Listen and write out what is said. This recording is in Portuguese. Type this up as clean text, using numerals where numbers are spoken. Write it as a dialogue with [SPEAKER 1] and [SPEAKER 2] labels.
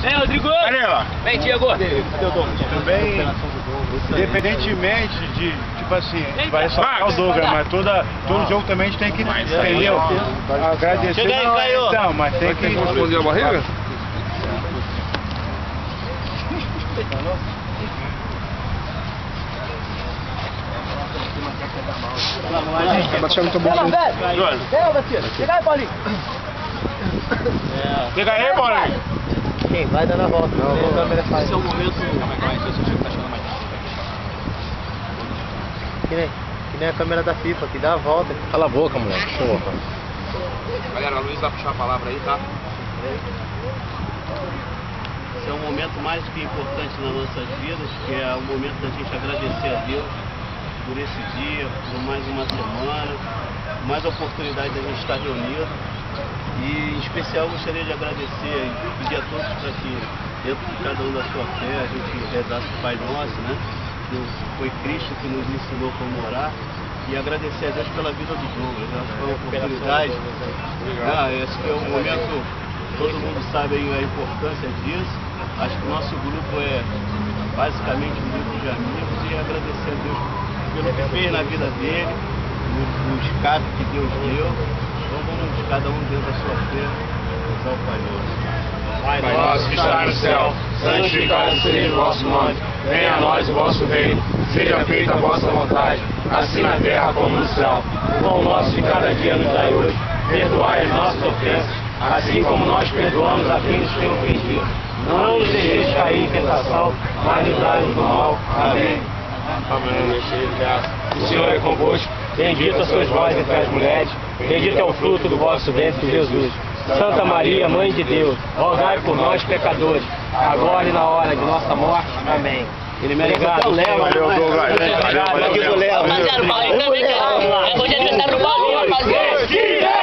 [SPEAKER 1] Vem, Rodrigo!
[SPEAKER 2] Cadê, ó?
[SPEAKER 1] Vem, Diego!
[SPEAKER 2] Também, independentemente de, tipo assim, a gente vai ressaltar o Douglas, mas todo jogo também a gente tem que, entendeu? Agradecer.
[SPEAKER 1] Chega aí,
[SPEAKER 2] não,
[SPEAKER 1] Caio.
[SPEAKER 2] então, mas tem que...
[SPEAKER 3] Esconder a barriga? Tá baixando muito bom.
[SPEAKER 1] Chega aí, Paulinho!
[SPEAKER 2] Chega aí, Paulinho!
[SPEAKER 1] Quem vai dando a volta? Não,
[SPEAKER 4] Esse é o momento.
[SPEAKER 1] Que nem a câmera da FIFA, que dá a volta.
[SPEAKER 3] Cala a boca, moleque. Porra.
[SPEAKER 4] Galera, a Luiz vai puxar a palavra aí, tá? Esse é um momento mais do que importante nas nossas vidas, que é o momento da gente agradecer a Deus por esse dia, por mais uma semana, mais a oportunidade da gente estar reunido. E em especial eu gostaria de agradecer e pedir a todos para que, dentro de cada um da sua fé, a gente rezasse o Pai Nosso, né? Foi Cristo que nos ensinou como orar. E agradecer a Deus pela vida do Douglas. Acho que foi uma oportunidade. Esse é um momento, todo mundo sabe aí a importância disso. Acho que o nosso grupo é basicamente um grupo de amigos e agradecer a Deus pelo que fez na vida dele, no escape que Deus deu. Então vamos cada um dentro da sua fé, usar o Pai Nosso.
[SPEAKER 5] Pai nosso que está no céu, santificado seja o vosso nome. Venha a nós o vosso reino. Seja feita a vossa vontade, assim na terra como no céu. O pão nosso de cada dia nos dai hoje. Perdoai as nossas ofensas, assim como nós perdoamos a quem nos tem ofendido. Não nos deixeis cair em tentação, mas livrai-nos do mal. Amém. Amém. O Senhor é convosco. Bendita sois vós entre as mulheres. Bendito é o fruto do vosso ventre, Jesus. Santa Maria, Mãe de Deus, rogai por nós, pecadores, agora e na hora de nossa morte. Amém. Ele merece até o Léo.
[SPEAKER 2] Valeu, Douglas.
[SPEAKER 5] Valeu,
[SPEAKER 1] Rapaziada, o Paulinho também quer. Hoje é aniversário do Paulinho, rapaziada.